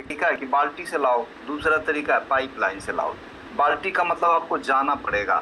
तरीका है कि बाल्टी से लाओ, दूसरा तरीका है पाइपलाइन से लाओ। बाल्टी का मतलब आपको जाना पड़ेगा।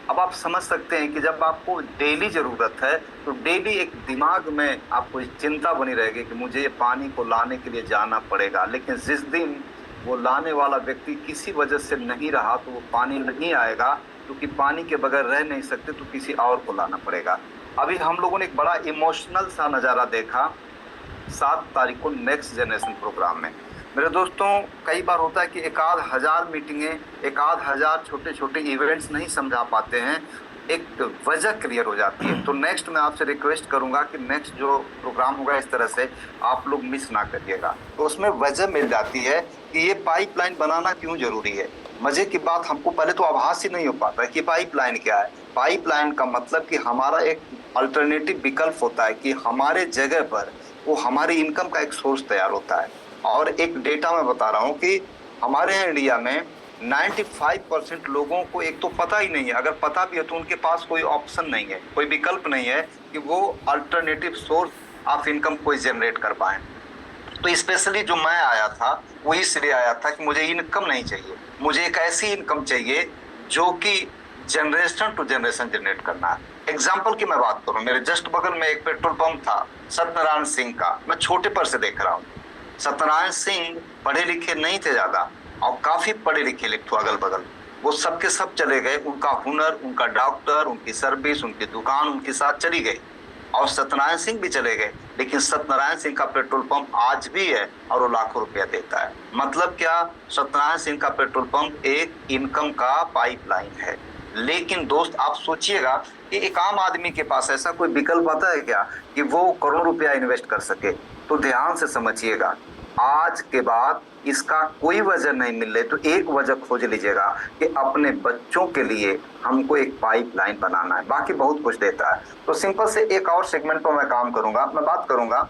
अब आप समझ सकते हैं कि जब आपको डेली जरूरत है तो डेली एक दिमाग में आपको एक चिंता बनी रहेगी कि मुझे ये पानी को लाने के लिए जाना पड़ेगा। लेकिन जिस दिन वो लाने वाला व्यक्ति किसी वजह से नहीं रहा तो वो पानी नहीं आएगा, क्योंकि पानी के बगैर रह नहीं सकते, तो किसी और को लाना पड़ेगा। अभी हम लोगों ने एक बड़ा इमोशनल सा नज़ारा देखा 7 तारीख को नेक्स्ट जनरेशन प्रोग्राम में। मेरे दोस्तों, कई बार होता है कि एक आध हजार मीटिंगें, एक आध हजार छोटे छोटे इवेंट्स नहीं समझा पाते हैं, एक वजह क्लियर हो जाती है। तो नेक्स्ट मैं आपसे रिक्वेस्ट करूंगा कि नेक्स्ट जो प्रोग्राम होगा इस तरह से आप लोग मिस ना करिएगा। तो उसमें वजह मिल जाती है कि ये पाइपलाइन बनाना क्यों जरूरी है। मजे की बात, हमको पहले तो आभास ही नहीं हो पाता है कि पाइपलाइन क्या है। पाइपलाइन का मतलब कि हमारा एक अल्टरनेटिव विकल्प होता है कि हमारे जगह पर वो हमारी इनकम का एक सोर्स तैयार होता है। और एक डेटा मैं बता रहा हूँ कि हमारे यहाँ इंडिया में 95% लोगों को एक तो पता ही नहीं है, अगर पता भी है तो उनके पास कोई ऑप्शन नहीं है, कोई विकल्प नहीं है कि वो अल्टरनेटिव सोर्स ऑफ इनकम कोई जनरेट कर पाए। तो स्पेशली जो मैं आया था वो इसलिए आया था कि मुझे इनकम नहीं चाहिए, मुझे एक ऐसी इनकम चाहिए जो कि जनरेशन टू जनरेशन जनरेट करना है। एग्जाम्पल की मैं बात करूं, मेरे जस्ट बगल में एक पेट्रोल पंप था सत्यनारायण सिंह का, मैं छोटे पर से देख रहा हूँ। सत्यनारायण सिंह पढ़े लिखे नहीं थे ज्यादा, और काफी पढ़े लिखे लोग थे अगल बगल, वो सबके सब चले गए। उनका हुनर, उनका डॉक्टर, उनकी सर्विस, उनकी दुकान उनके साथ चली गई, और सत्यनारायण सिंह भी चले गए। लेकिन सत्यनारायण सिंह का पेट्रोल पंप आज भी है और वो लाखों रुपया देता है। मतलब क्या, सत्यनारायण सिंह का पेट्रोल पंप एक इनकम का पाइपलाइन है। लेकिन दोस्त आप सोचिएगा कि एक आम आदमी के पास ऐसा कोई विकल्प आता है क्या कि वो करोड़ों रुपया इन्वेस्ट कर सके। तो ध्यान से समझिएगा, आज के बाद इसका कोई वजह नहीं मिल रही तो एक वजह खोज लीजिएगा कि अपने बच्चों के लिए हमको एक पाइपलाइन बनाना है। बाकी बहुत कुछ देता है। तो सिंपल से एक और सेगमेंट पर मैं काम करूंगा, मैं बात करूंगा।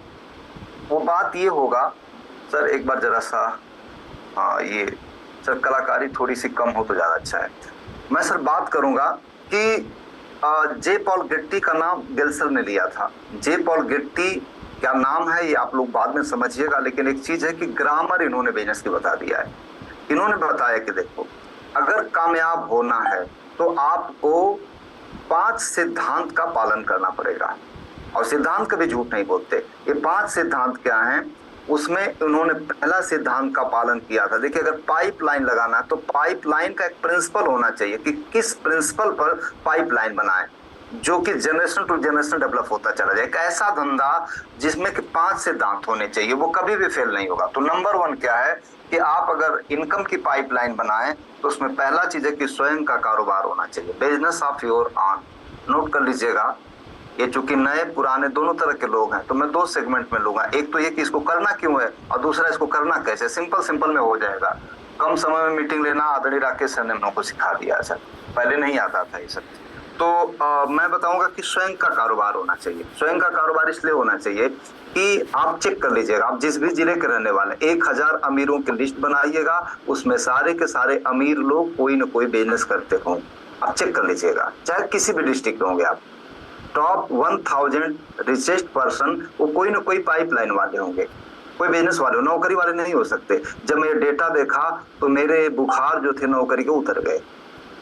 वो बात ये होगा, सर एक बार जरा सा, हाँ ये सर कलाकारी थोड़ी सी कम हो तो ज्यादा अच्छा है। मैं सर बात करूंगा कि जे पॉल गेट्टी का नाम गेल्सर ने लिया था। जे पॉल गेट्टी क्या नाम है ये आप लोग बाद में समझिएगा, लेकिन एक चीज है कि ग्रामर इन्होंने बिजनेस की बता दिया है। इन्होंने बताया कि देखो, अगर कामयाब होना है तो आपको 5 सिद्धांत का पालन करना पड़ेगा। और सिद्धांत कभी झूठ नहीं बोलते। ये 5 सिद्धांत क्या हैं, उसमें उन्होंने पहला सिद्धांत का पालन किया था। देखिए, अगर पाइपलाइन लगाना है तो पाइपलाइन का एक प्रिंसिपल होना चाहिए कि किस प्रिंसिपल पर पाइपलाइन बनाए, जो कि जनरेशन टू जनरेशन डेवलप होता चला जाए। एक ऐसा धंधा जिसमें कि 5 सिद्धांत होने चाहिए, वो कभी भी फेल नहीं होगा। तो नंबर 1 क्या है कि आप अगर इनकम की पाइपलाइन बनाएं तो उसमें पहला चीज है कि स्वयं का कारोबार होना चाहिए, business of your on. Note कर लीजिएगा, ये चूंकि नए पुराने दोनों तरह के लोग हैं तो मैं 2 सेगमेंट में लूंगा। एक तो ये कि इसको करना क्यों है, और दूसरा इसको करना कैसे। सिंपल सिंपल में हो जाएगा। कम समय में मीटिंग लेना आदरणीय राकेश सर ने हम लोगों को सिखा दिया है सर, पहले नहीं आता था ये सब। तो मैं बताऊंगा कि स्वयं का कारोबार होना चाहिए। स्वयं का कारोबार इसलिए होना चाहिए कि आप चेक कर लीजिएगा, आप जिस भी जिले के रहने वाले 1000 अमीरों की लिस्ट बनाइएगा, उसमें सारे के सारे अमीर लोग कोई ना कोई बिजनेस करते हों। आप चेक कर लीजिएगा, चाहे किसी भी डिस्ट्रिक्ट में होंगे आप। टॉप 1000 रिचेस्ट पर्सन वो कोई ना कोई पाइपलाइन वाले होंगे, कोई बिजनेस वाले, नौकरी वाले नहीं हो सकते। जब मैं डेटा देखा तो मेरे बुखार जो थे नौकरी के उतर गए।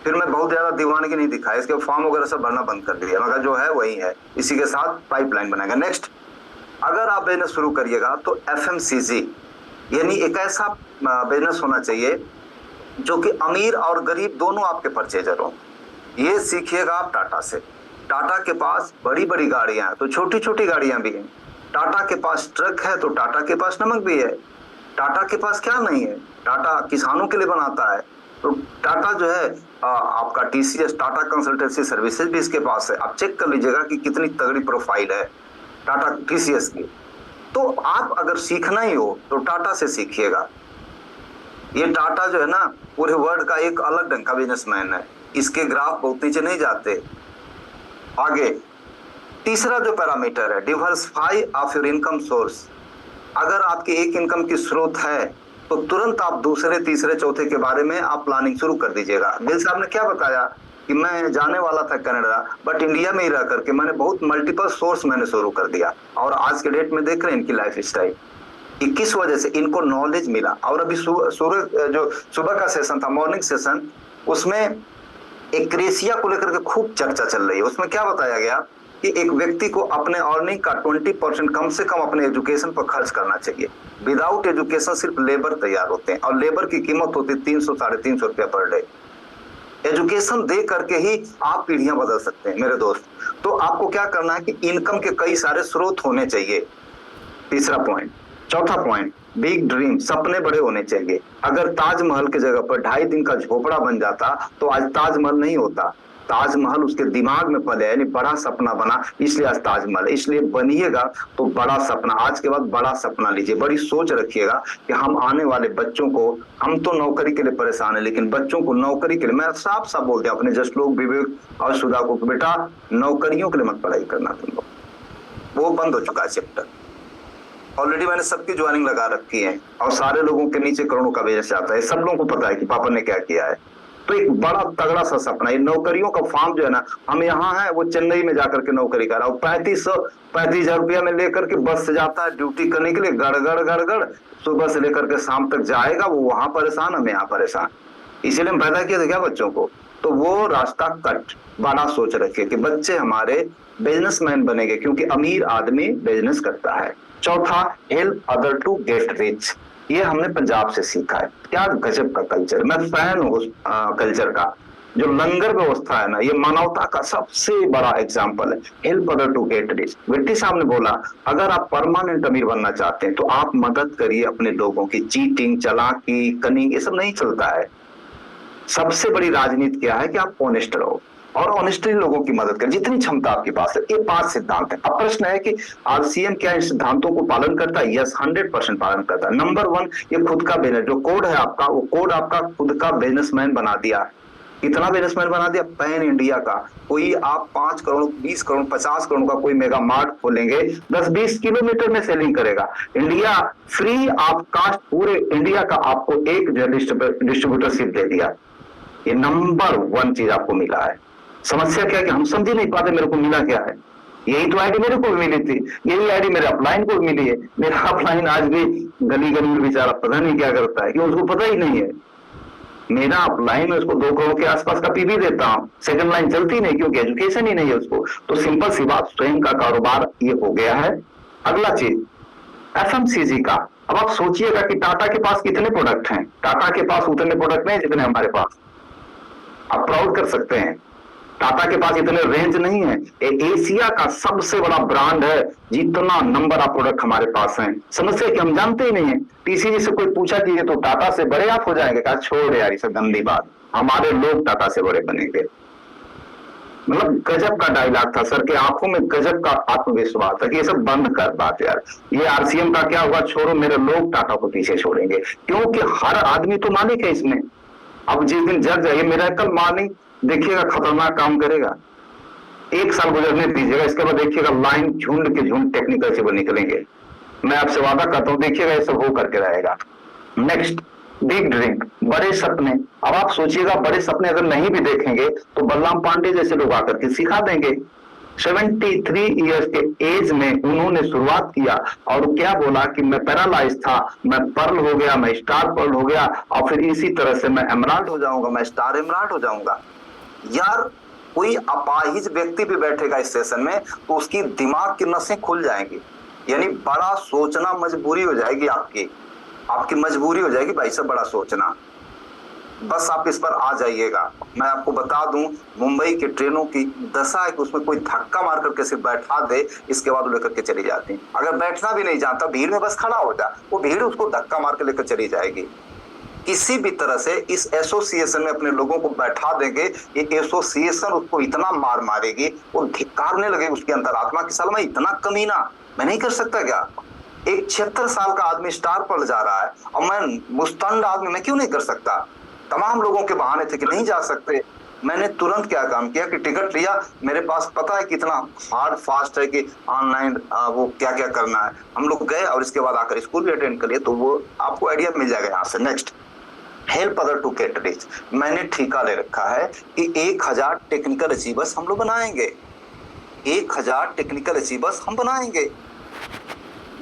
फिर मैं बहुत ज्यादा दीवानगी नहीं दिखाया, इसके फॉर्म वगैरह सब भरना बंद कर दिया। मगर जो है वही है, इसी के साथ पाइपलाइन बनाएगा। नेक्स्ट, अगर आप बिजनेस शुरू करिएगा तो एफएमसीजी यानी एक ऐसा बिजनेस होना चाहिए जो कि अमीर और गरीब दोनों आपके परचेजर हो। ये सीखिएगा आप टाटा से। टाटा के पास बड़ी बड़ी गाड़ियां हैं तो छोटी छोटी गाड़ियां भी हैं। टाटा के पास ट्रक है तो टाटा के पास नमक भी है। टाटा के पास क्या नहीं है, टाटा किसानों के लिए बनाता है। तो टाटा जो है आपका टीसीएस टाटा कंसल्टेंसी सर्विसेज भी इसके पास है। आप चेक कर लीजिएगा कि कितनी तगड़ी प्रोफाइल है टाटा टीसीएस की। तो आप अगर सीखना ही हो तो टाटा से सीखिएगा। ये टाटा जो है ना पूरे वर्ल्ड का एक अलग ढंग का बिजनेसमैन है, इसके ग्राफ बहुत नीचे नहीं जाते। आगे तीसरा जो पैरामीटर है, diversify of your income source. अगर आपकी एक इनकम की स्रोत है तो तुरंत आप दूसरे तीसरे चौथे के बारे में आप प्लानिंग शुरू कर दीजिएगा। गिल साहब ने क्या बताया कि मैं जाने वाला था कनाडा, बट इंडिया में ही रह करके मैंने बहुत मल्टीपल सोर्स मैंने शुरू कर दिया, और आज के डेट में देख रहे हैं इनकी लाइफ स्टाइल। कि किस वजह से इनको नॉलेज मिला। और अभी जो सुबह का सेशन था, मॉर्निंग सेशन, उसमें एक्रेसिया को लेकर के खूब चर्चा चल रही है। उसमें क्या बताया गया कि एक व्यक्ति को अपने अर्निंग का 20% कम से कम अपने एजुकेशन पर खर्च करना चाहिए। विदाउट एजुकेशन सिर्फ लेबर तैयार होते हैं, और लेबर की कीमत होती है 300 350 रुपया पर डे। एजुकेशन दे करके ही आप पीढ़ियां बदल सकते हैं मेरे दोस्त। तो आपको क्या करना है कि इनकम के कई सारे स्रोत होने चाहिए, तीसरा पॉइंट। चौथा पॉइंट, बिग ड्रीम, सपने बड़े होने चाहिए। अगर ताजमहल की जगह पर 2.5 दिन का झोपड़ा बन जाता तो आज ताजमहल नहीं होता। ताजमहल उसके दिमाग में पले, यानी बड़ा सपना बना, इसलिए आज ताजमहल। इसलिए बनिएगा तो बड़ा सपना, आज के बाद बड़ा सपना लीजिए, बड़ी सोच रखिएगा कि हम आने वाले बच्चों को, हम तो नौकरी के लिए परेशान है, लेकिन बच्चों को नौकरी के लिए, मैं साफ साफ बोल दिया अपने जसलोक, विवेक और सुधा को, बेटा नौकरियों के लिए मत पढ़ाई करना तुम लोग, वो बंद हो चुका है चैप्टर। ऑलरेडी मैंने सबकी ज्वाइनिंग लगा रखी है, और सारे लोगों के नीचे करोड़ों का बिजनेस आता है, सब लोगों को पता है कि पापा ने क्या किया है। तो एक बड़ा तगड़ा सा सपना, ये नौकरियों का फॉर्म जो है ना, हम यहाँ है, वो चेन्नई में जाकर के नौकरी कर रहा हूँ, 35,000 रुपया में लेकर के बस से जाता है ड्यूटी करने के लिए, गड़गड़ गड़गड़, सुबह से लेकर के शाम तक जाएगा, वो वहां परेशान, हम यहाँ परेशान। इसीलिए हम पैदा किए थे क्या बच्चों को। तो वो रास्ता कट, बड़ा सोच रखिए कि बच्चे हमारे बिजनेसमैन बनेंगे, क्योंकि अमीर आदमी बिजनेस करता है। चौथा, help other to get rich, ये हमने पंजाब से सीखा है। क्या गजब का कल्चर, मैं फैन हूँ उस कल्चर का। जो लंगर व्यवस्था है ना, ये मानवता का सबसे बड़ा एग्जाम्पल है। Help other to get rich. व्यक्ति साहब ने बोला, अगर आप परमानेंट अमीर बनना चाहते हैं तो आप मदद करिए अपने लोगों की। चीटिंग, चालाकी, कनिंग, ये सब नहीं चलता है। सबसे बड़ी राजनीति क्या है कि आप ऑनेस्ट रहो, और ऑनेस्टली लोगों की मदद करें जितनी क्षमता आपके पास है। ये 5 सिद्धांत है। अब प्रश्न है कि आरसीएम क्या इन सिद्धांतों को पालन करता है? यस, 100% पालन करता है। नंबर 1, ये खुद का बिजनेस, जो कोड है आपका, वो कोड आपका खुद का बिजनेसमैन बना दिया। कितना बिजनेसमैन बना दिया? पैन इंडिया का। कोई आप 5 करोड़, 20 करोड़, 50 करोड़ का कोई मेगा मार्ट खोलेंगे, 10-20 किलोमीटर में सेलिंग करेगा। इंडिया फ्री ऑफ कास्ट, पूरे इंडिया का आपको एक डिस्ट्रीब्यूटरशिप दे दिया। ये नंबर 1 चीज आपको मिला है। समस्या क्या है कि हम समझ ही नहीं पाते मेरे को मिला क्या है। यही तो आईडी मेरे को भी मिली थी, यही आईडी मेरे अपलाइन को भी मिली है। मेरा अपलाइन आज भी गली गली में बेचारा पता नहीं क्या करता है, कि उसको पता ही नहीं है। मेरा अपलाइन में उसको 2 करोड़ के आसपास का पीवी देता हूँ, सेकंड लाइन चलती नहीं, क्योंकि एजुकेशन ही नहीं है उसको। तो सिंपल सी बात, स्वयं का कारोबार ये हो गया है। अगला चीज, एफएमसीजी का। अब आप सोचिएगा कि टाटा के पास कितने प्रोडक्ट हैं। टाटा के पास उतने प्रोडक्ट नहीं जितने हमारे पास। आप प्राउड कर सकते हैं, टाटा के पास इतने रेंज नहीं है। एशिया का सबसे बड़ा ब्रांड है, जितना नंबर ऑफ प्रोडक्ट हमारे पास हैं। समस्या कि हम जानते ही नहीं है। टीसीजी से कोई पूछा कि ये तो टाटा से बड़े आप हो जाएंगे, कहा छोड़ यार, ये सब गंदी बात, हमारे लोग टाटा से बड़े बनेंगे। मतलब गजब का डायलॉग था सर के, आंखों में गजब का आत्मविश्वास था कि ये सब बंद कर बात यार। ये आरसीएम का क्या हुआ, छोड़ो, मेरे लोग टाटा को पीछे छोड़ेंगे, क्योंकि हर आदमी तो मालिक है इसमें। अब जिस दिन जग जाइए, मेरा कल मॉर्निंग देखिएगा खतरनाक काम करेगा। 1 साल गुजरने दीजिएगा, इसके बाद देखिएगा लाइन झुंड के झुंड टेक्निकल से निकलेंगे। मैं आपसे वादा करता हूं, देखिएगा ये सब हो करके रहेगा। नेक्स्ट, बिग ड्रीम, बड़े सपने। अब आप सोचिएगा, बड़े सपने अगर नहीं भी देखेंगे तो बलराम पांडे जैसे लोग आकर के सिखा देंगे। 73 इयर्स के एज में उन्होंने शुरुआत किया, और क्या बोला कि मैं पैरालाइज था, मैं पर्ल हो गया, मैं स्टार पर्ल हो गया, और फिर इसी तरह से मैं एमराल्ड हो जाऊंगा, मैं स्टार एमराल्ड हो जाऊंगा। यार, कोई अपाहिज व्यक्ति भी बैठेगा इस सेशन में तो उसकी दिमाग की नसें खुल जाएंगी, यानी बड़ा सोचना मजबूरी हो जाएगी आपकी मजबूरी हो जाएगी भाई साहब, बड़ा सोचना। बस आप इस पर आ जाइएगा। मैं आपको बता दूं, मुंबई की ट्रेनों की दशा है कि उसमें कोई धक्का मार करके सिर्फ बैठा दे, इसके बाद लेकर के चली जाती। अगर बैठना भी नहीं जानता, भीड़ में बस खड़ा हो जा, वो भीड़ उसको धक्का मार के लेकर चली जाएगी। किसी भी तरह से इस एसोसिएशन में अपने लोगों को बैठा देंगे, ये एसोसिएशन उसको इतना मार मारेगी, वो धिक्कारने लगे उसकी अंतरात्मा की, साला मैं इतना कमीना मैं नहीं कर सकता क्या? एक 76 साल का आदमी स्टार पर जा रहा है, और मैं मुस्तंड आदमी, मैं क्यों नहीं कर सकता? तमाम लोगों के बहाने थे कि नहीं जा सकते। मैंने तुरंत क्या काम किया कि टिकट लिया। मेरे पास पता है कितना हार्ड फास्ट है कि ऑनलाइन वो क्या क्या करना है। हम लोग गए और इसके बाद आकर स्कूल भी अटेंड कर लिए, तो वो आपको आइडिया मिल जाएगा यहाँ से। Next, help other to get rich. मैंने ठेका ले रखा है कि 1000 टेक्निकल अचीवर्स हम लोग बनाएंगे, 1000 टेक्निकल अचीवर्स हम बनाएंगे।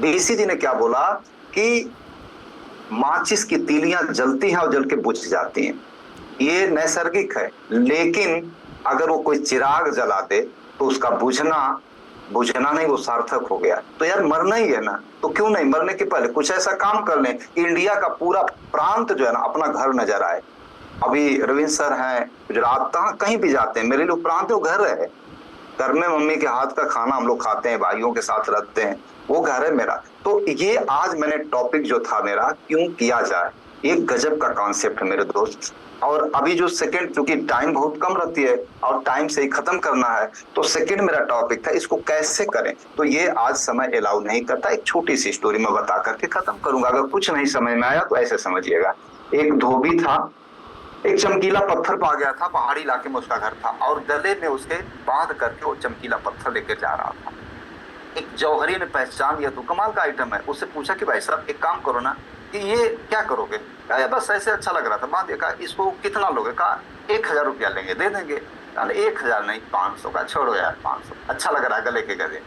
डीसी जी ने क्या बोला कि माचिस की तीलियां जलती हैं और जल के बुझ जाती हैं, ये नैसर्गिक है। लेकिन अगर वो कोई चिराग जला दे तो उसका बुझना बुझना नहीं, वो सार्थक हो गया। तो यार मरना ही है ना, तो क्यों नहीं मरने के पहले कुछ ऐसा काम कर लें कि इंडिया का पूरा प्रांत जो है ना अपना घर नजर आए। अभी रविंद्र सर हैं गुजरात, कहीं भी जाते हैं, मेरे लिए प्रांत वो घर है। घर में मम्मी के हाथ का खाना हम लोग खाते हैं, भाइयों के साथ रहते हैं, वो घर है मेरा। तो ये आज मैंने टॉपिक जो था मेरा, क्यों किया जाए, ये गजब का कॉन्सेप्ट है मेरे दोस्त। और अभी जो सेकंड, क्योंकि टाइम बहुत कम रहती है और टाइम से ही खत्म करना है, तो सेकंड मेरा टॉपिक था इसको कैसे करें। तो ये आज समय अलाउ नहीं करता। एक छोटी सी स्टोरी मैं बता करके खत्म करूंगा, अगर कुछ नहीं समझ में आया तो ऐसे समझिएगा। एक धोबी था, एक चमकीला पत्थर पा गया था, पहाड़ी इलाके में उसका घर था, और गले में उसके बांध करके वो चमकीला पत्थर लेकर जा रहा था। एक जौहरी ने पहचान लिया, तो कमाल का आइटम है। उससे पूछा कि भाई साहब एक काम करो ना, कि ये क्या करोगे? कहा बस ऐसे अच्छा लग रहा था, बांध दिया। कहा इसको कितना लोगे? कहा 1,000 रुपया लेंगे, दे देंगे। कहा 1,000 नहीं, 500 का। छोड़ो यार, 500 अच्छा लग रहा है, गले के गले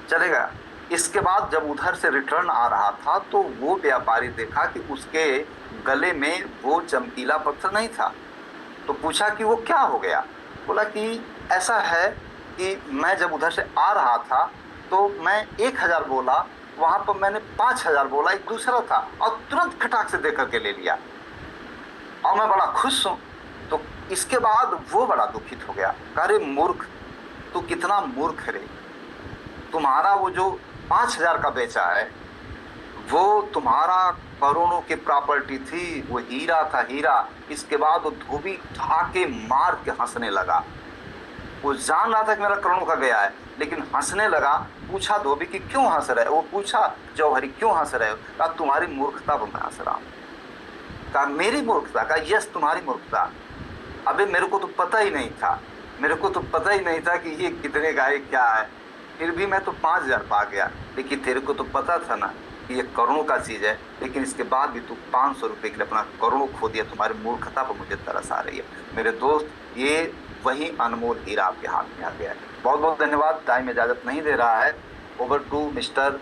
चलेगा। इसके बाद जब उधर से रिटर्न आ रहा था तो वो व्यापारी देखा कि उसके गले में वो चमकीला पत्थर नहीं था। तो पूछा कि वो क्या हो गया? बोला कि ऐसा है कि मैं जब उधर से आ रहा था तो मैं 1,000 बोला, वहां पर मैंने 5,000 बोला, एक दूसरा था, और तुरंत खटाक से दे करके ले लिया, और मैं बड़ा खुश हूं। तो इसके बाद वो बड़ा दुखित हो गया। अरे मूर्ख, तू कितना मूर्ख रे! तुम्हारा वो जो 5,000 का बेचा है, वो तुम्हारा करोड़ों की प्रॉपर्टी थी, वो हीरा था, हीरा। इसके बाद वो धोबी ठाके मार के हंसने लगा। वो जान रहा था कि मेरा करोड़ों का गया है, लेकिन हंसने लगा। पूछा धोबी कि क्यों हंस रहे हो? वो पूछा जौहरी क्यों हंस रहे हो? कहा तुम्हारी मूर्खता पर मैं हंस रहा हूं। कहा मेरी मूर्खता? कहा यस, तुम्हारी मूर्खता। अबे मेरे को तो पता ही नहीं था, मेरे को तो पता ही नहीं था कि ये कितने का है, क्या है। फिर भी मैं तो 5,000 पा गया, लेकिन तेरे को तो पता था ना कि ये करोड़ों का चीज है, लेकिन इसके बाद भी तू 500 रुपए के लिए अपना करोड़ों खो दिया। तुम्हारी मूर्खता पर मुझे तरस आ रही है। मेरे दोस्त, ये वही अनमोल हीरा आपके हाथ में आ गया है। बहुत बहुत धन्यवाद। टाइम इजाजत नहीं दे रहा है। Over to mister